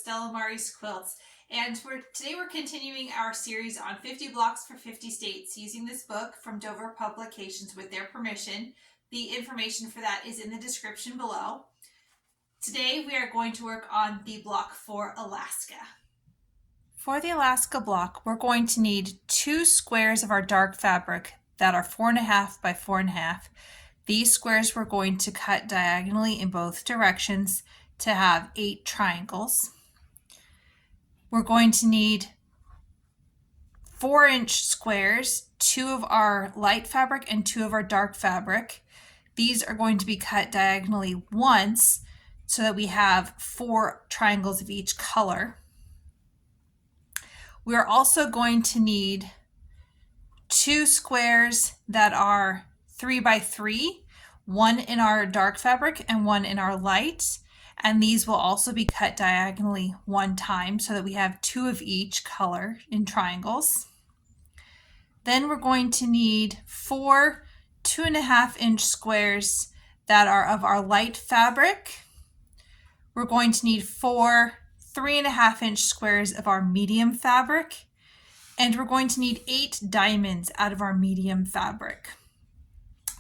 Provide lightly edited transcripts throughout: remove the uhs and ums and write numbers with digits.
Stella Quilts, and today we're continuing our series on 50 blocks for 50 states using this book from Dover Publications with their permission. The information for that is in the description below. Today we are going to work on the block for Alaska. For the Alaska block, we're going to need 2 squares of our dark fabric that are 4.5 by 4.5. These squares we're going to cut diagonally in both directions to have 8 triangles. We're going to need 4-inch squares, 2 of our light fabric and 2 of our dark fabric. These are going to be cut diagonally once so that we have 4 triangles of each color. We are also going to need 2 squares that are 3 by 3, one in our dark fabric and one in our light. And these will also be cut diagonally one time so that we have 2 of each color in triangles. Then we're going to need 4 2.5-inch squares that are of our light fabric. We're going to need 4 3.5-inch squares of our medium fabric. And we're going to need 8 diamonds out of our medium fabric.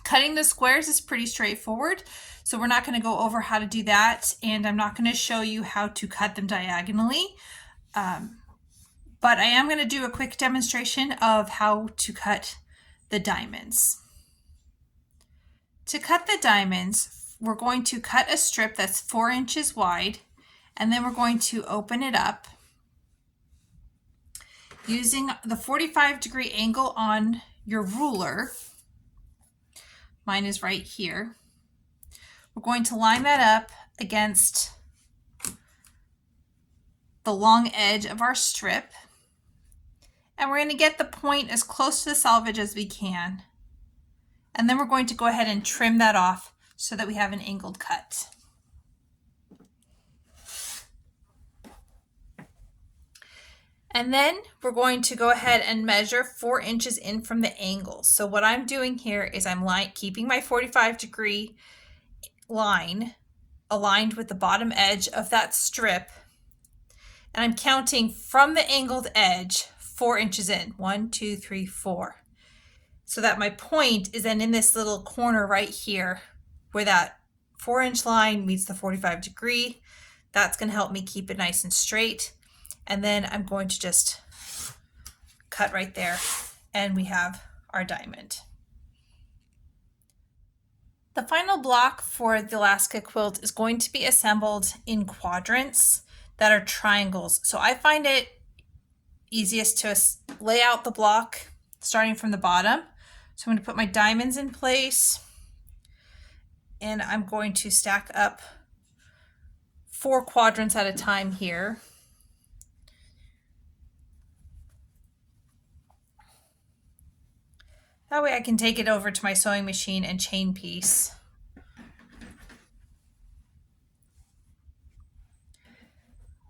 Cutting the squares is pretty straightforward, so we're not going to go over how to do that, and I'm not going to show you how to cut them diagonally, but I am going to do a quick demonstration of how to cut the diamonds. To cut the diamonds, we're going to cut a strip that's 4 inches wide, and then we're going to open it up using the 45-degree angle on your ruler. Mine is right here. We're going to line that up against the long edge of our strip. And we're going to get the point as close to the selvage as we can. And then we're going to go ahead and trim that off so that we have an angled cut. And then we're going to go ahead and measure 4 inches in from the angle. So what I'm doing here is I'm keeping my 45-degree line aligned with the bottom edge of that strip. And I'm counting from the angled edge 4 inches in. 1, 2, 3, 4. So that my point is then in this little corner right here where that 4-inch line meets the 45-degree. That's going to help me keep it nice and straight. And then I'm going to just cut right there, and we have our diamond. The final block for the Alaska quilt is going to be assembled in quadrants that are triangles. So I find it easiest to lay out the block starting from the bottom. So I'm going to put my diamonds in place, and I'm going to stack up 4 quadrants at a time here. That way I can take it over to my sewing machine and chain piece.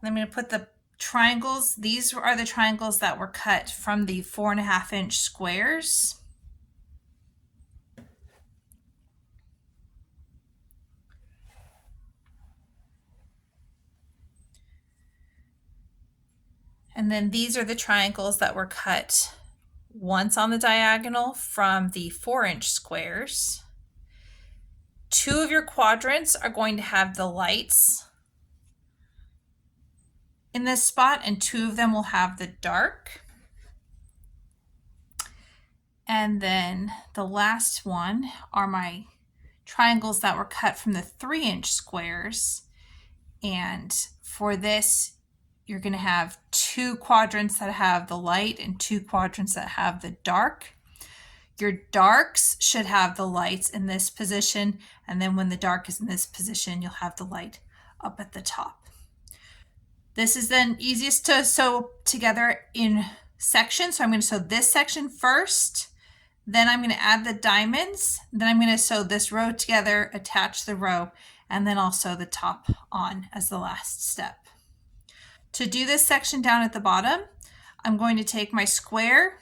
I'm going to put the triangles. These are the triangles that were cut from the 4.5-inch squares. And then these are the triangles that were cut once on the diagonal from the 4-inch squares. 2 of your quadrants are going to have the lights in this spot, and 2 of them will have the dark. And then the last one are my triangles that were cut from the 3-inch squares. And for this, you're going to have 2 quadrants that have the light and 2 quadrants that have the dark. Your darks should have the lights in this position, and then when the dark is in this position, you'll have the light up at the top. This is then easiest to sew together in sections. So I'm going to sew this section first, then I'm going to add the diamonds, then I'm going to sew this row together, attach the row, and then I'll sew the top on as the last step. To do this section down at the bottom, I'm going to take my square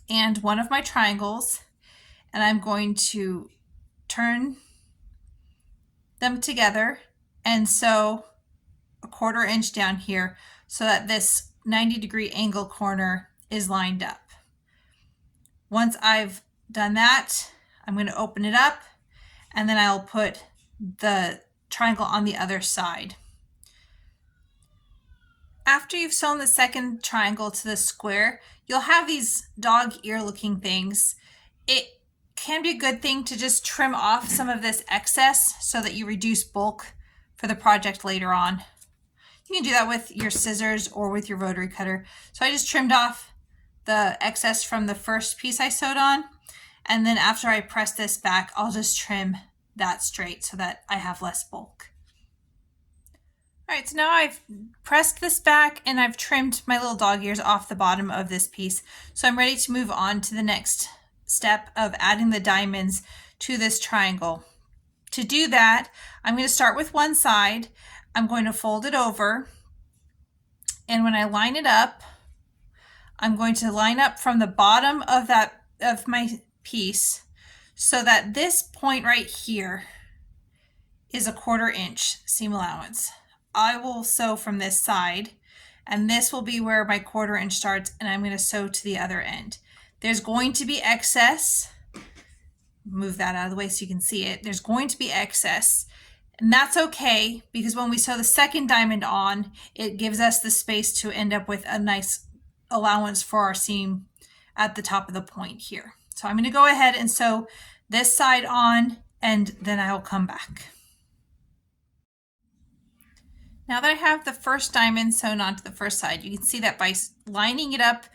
and one of my triangles, and I'm going to turn them together and sew a 1/4 inch down here so that this 90-degree angle corner is lined up. Once I've done that, I'm going to open it up and then I'll put the triangle on the other side. After you've sewn the second triangle to the square, you'll have these dog ear looking things. It can be a good thing to just trim off some of this excess so that you reduce bulk for the project later on. You can do that with your scissors or with your rotary cutter. So I just trimmed off the excess from the first piece I sewed on. And then after I press this back, I'll just trim that straight so that I have less bulk. All right, so now I've pressed this back and I've trimmed my little dog ears off the bottom of this piece. So I'm ready to move on to the next step of adding the diamonds to this triangle. To do that, I'm going to start with one side. I'm going to fold it over. And when I line it up, I'm going to line up from the bottom of my piece so that this point right here is a 1/4 inch seam allowance. I will sew from this side and this will be where my 1/4 inch starts, and I'm going to sew to the other end. There's going to be excess. Move that out of the way so you can see it. There's going to be excess, and that's okay because when we sew the second diamond on, it gives us the space to end up with a nice allowance for our seam at the top of the point here. So I'm going to go ahead and sew this side on and then I will come back. Now that I have the first diamond sewn onto the first side, you can see that by lining it up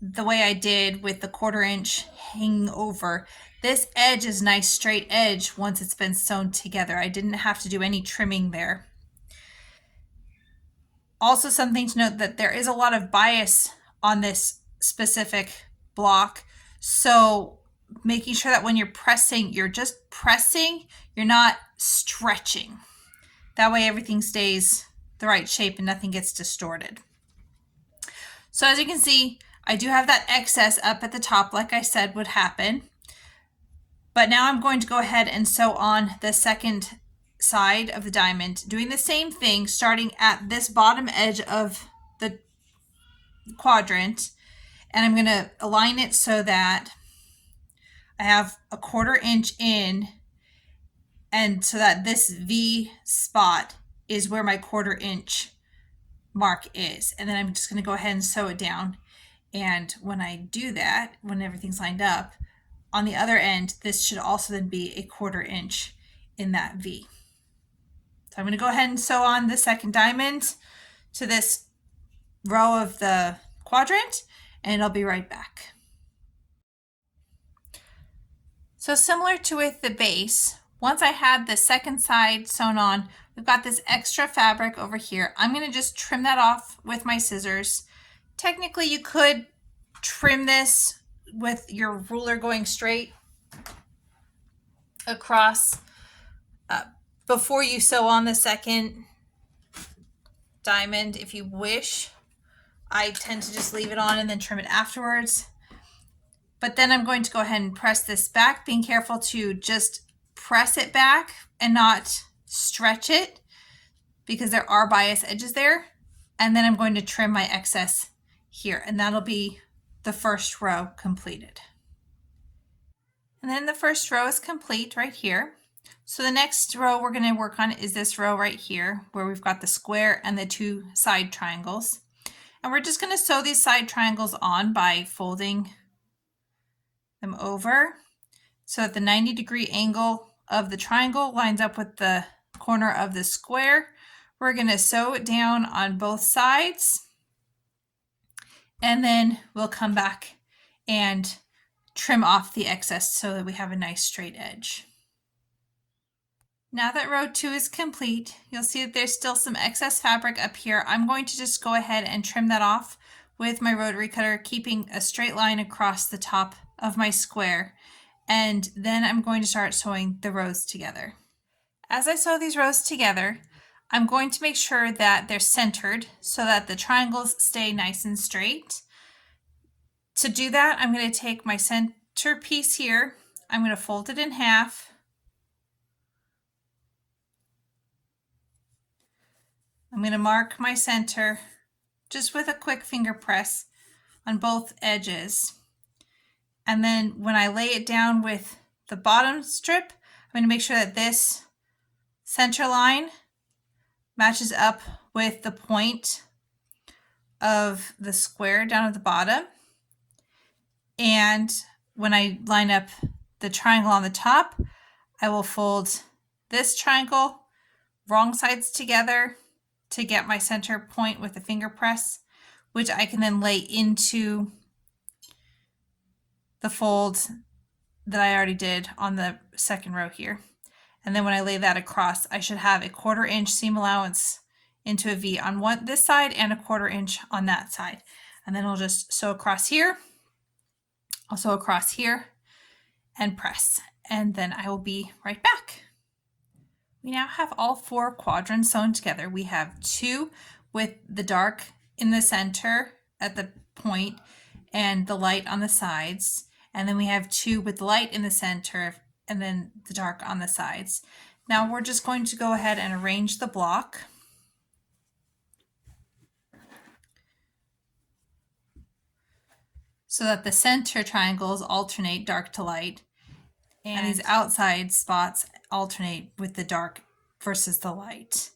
the way I did with the 1/4 inch hanging over, this edge is a nice straight edge once it's been sewn together. I didn't have to do any trimming there. Also, something to note that there is a lot of bias on this specific block. So making sure that when you're pressing, you're just pressing, you're not stretching. That way everything stays the right shape and nothing gets distorted. So as you can see, I do have that excess up at the top, like I said would happen. But now I'm going to go ahead and sew on the second side of the diamond, doing the same thing, starting at this bottom edge of the quadrant. And I'm going to align it so that I have a 1/4 inch in, and so that this V spot is where my 1/4 inch mark is. And then I'm just going to go ahead and sew it down. And when I do that, when everything's lined up, on the other end, this should also then be a 1/4 inch in that V. So I'm going to go ahead and sew on the second diamond to this row of the quadrant, and I'll be right back. So similar to with the base, once I had the second side sewn on, we've got this extra fabric over here. I'm going to just trim that off with my scissors. Technically, you could trim this with your ruler going straight across before you sew on the second diamond if you wish. I tend to just leave it on and then trim it afterwards. But then I'm going to go ahead and press this back, being careful to just press it back and not stretch it because there are bias edges there. And then I'm going to trim my excess here, and that'll be the first row completed. And then the first row is complete right here. So the next row we're going to work on is this row right here where we've got the square and the 2 side triangles. And we're just going to sew these side triangles on by folding them over so that the 90-degree angle of the triangle lines up with the corner of the square. We're going to sew it down on both sides, and then we'll come back and trim off the excess so that we have a nice straight edge. Now that row 2 is complete, you'll see that there's still some excess fabric up here. I'm going to just go ahead and trim that off with my rotary cutter, keeping a straight line across the top of my square. And then I'm going to start sewing the rows together. As I sew these rows together, I'm going to make sure that they're centered so that the triangles stay nice and straight. To do that, I'm going to take my center piece here, I'm going to fold it in half. I'm going to mark my center just with a quick finger press on both edges. And then when I lay it down with the bottom strip, I'm going to make sure that this center line matches up with the point of the square down at the bottom. And when I line up the triangle on the top, I will fold this triangle wrong sides together to get my center point with the finger press, which I can then lay into the fold that I already did on the second row here. And then when I lay that across, I should have a 1/4 inch seam allowance into a V on this side and a 1/4 inch on that side. And then I'll just sew across here. I'll sew across here and press, and then I will be right back. We now have all 4 quadrants sewn together. We have 2 with the dark in the center at the point and the light on the sides. And then we have 2 with the light in the center and then the dark on the sides. Now we're just going to go ahead and arrange the block. So that the center triangles alternate dark to light, and these outside spots alternate with the dark versus the light.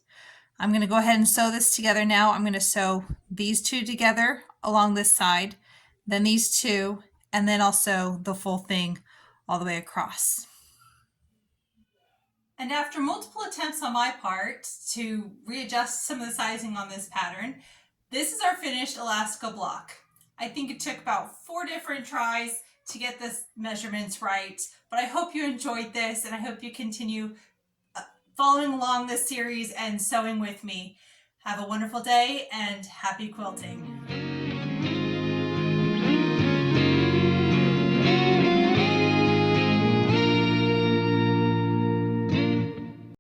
I'm going to go ahead and sew this together now. I'm going to sew these 2 together along this side, then these 2, and then I'll sew the full thing all the way across. And after multiple attempts on my part to readjust some of the sizing on this pattern, this is our finished Elastica block. I think it took about 4 different tries to get the measurements right, but I hope you enjoyed this and I hope you continue following along this series and sewing with me. Have a wonderful day and happy quilting.